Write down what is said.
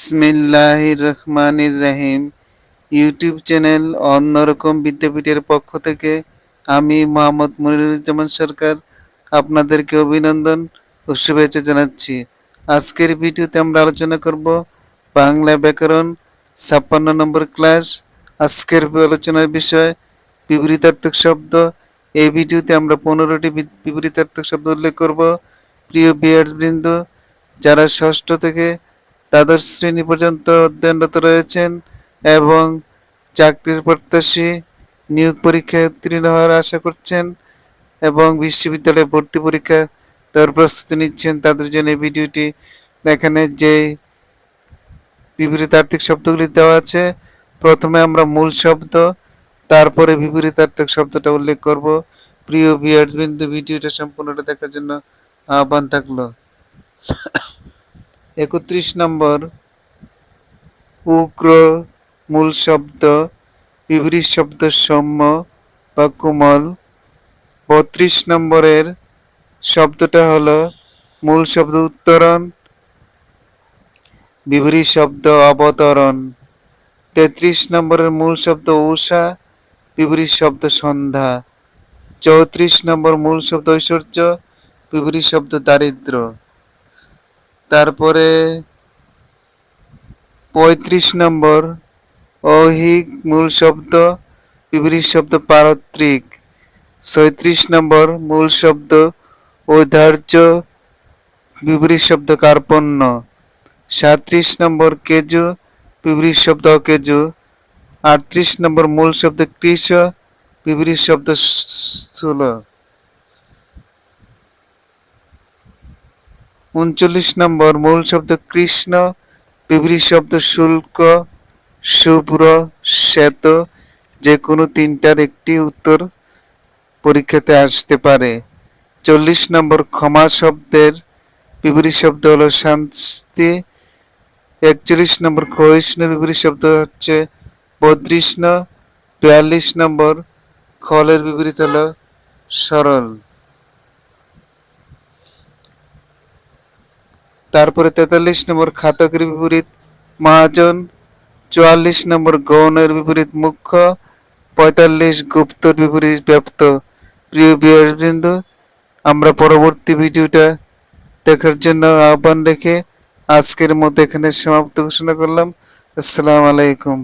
বিসমিল্লাহির রহমানির রহিম। YouTube channel অন্যরকম বিদ্যাপীঠের পক্ষ থেকে আমি মোহাম্মদ মনিরুজ্জামান সরকার আপনাদেরকে অভিনন্দন ও শুভেচ্ছা জানাচ্ছি। আজকের ভিডিওতে আমরা আলোচনা করব বাংলা ব্যাকরণ ৫৬ নম্বর ক্লাস। আজকের আলোচনার বিষয় বিপরীতার্থক শব্দ। এই ভিডিওতে আমরা ১৫টি বিপরীতার্থক শব্দ উল্লেখ করব। প্রিয় ভিউয়ার্সবৃন্দ, যারা ষষ্ঠ থেকে দ্বাদশ শ্রেণী পর্যন্ত অধ্যয়নরত রয়েছেন এবং চাকরির প্রত্যাশী, নিয়োগ পরীক্ষায় উত্তীর্ণ হওয়ার আশা করছেন এবং বিশ্ববিদ্যালয়ে ভর্তি পরীক্ষা দেওয়ার প্রস্তুতি নিচ্ছেন, তাদের জন্য এই ভিডিওটি। এখানে যে বিপরীতার্থক শব্দগুলি দেওয়া আছে, প্রথমে আমরা মূল শব্দ, তারপরে বিপরীতার্থক শব্দটা উল্লেখ করব। প্রিয় ভিউয়ার্সবৃন্দ, ভিডিওটা সম্পূর্ণটা দেখার জন্য আহ্বান থাকলো। ৩১ নম্বর উগ্র মূল শব্দ, বিপরীত শব্দ সৌম্য বা কোমল। ৩২ নম্বরের শব্দটা হলো মূল শব্দ উত্তরণ, বিপরীত শব্দ অবতরণ। ৩৩ নম্বরের মূল শব্দ উষা, বিপরীত শব্দ সন্ধ্যা। ৩৪ নম্বর মূল শব্দ ঐশ্বর্য, বিপরীত শব্দ দারিদ্র। তারপরে ৩৫ নম্বর ঐহিক মূল শব্দ, বিপরীত শব্দ পারত্রিক। ৩৬ নম্বর মূল শব্দ ঔদার্য, বিপরীত শব্দ কার্পণ্য। ৩৭ নম্বর কেজু, বিপরীত শব্দ অকেজু। ৩৮ নম্বর মূল শব্দ কৃষ, বিপরীত শব্দ স্থূল। ৩৯ নম্বর মূল শব্দ কৃষ্ণ, বিপরীত শব্দ শুল্ক, শুভ্র, শ্বেত। যে কোনো তিনটার একটি উত্তর পরীক্ষাতে আসতে পারে। ৪০ নম্বর ক্ষমা শব্দের বিপরীত শব্দ হলো শান্তি। ৪১ নম্বর ক্ষয়িষ্ণু, বিপরীত শব্দ হচ্ছে বদৃষ্ণ। ৪২ নম্বর খলের বিপরীত হলো সরল। তারপরে ৪৩ নম্বর খাতকের বিপরীত মহাজন। ৪৪ নম্বর গৌণের বিপরীত মুখ্য। ৪৫ গুপ্তর বিপরীত ব্যপ্ত। প্রিয় ভিউয়ারবৃন্দ, আমরা পরবর্তী ভিডিওটা দেখার জন্য আহ্বান রেখে আজকের মতো এখানে সমাপ্ত ঘোষণা করলাম। আসসালামু আলাইকুম।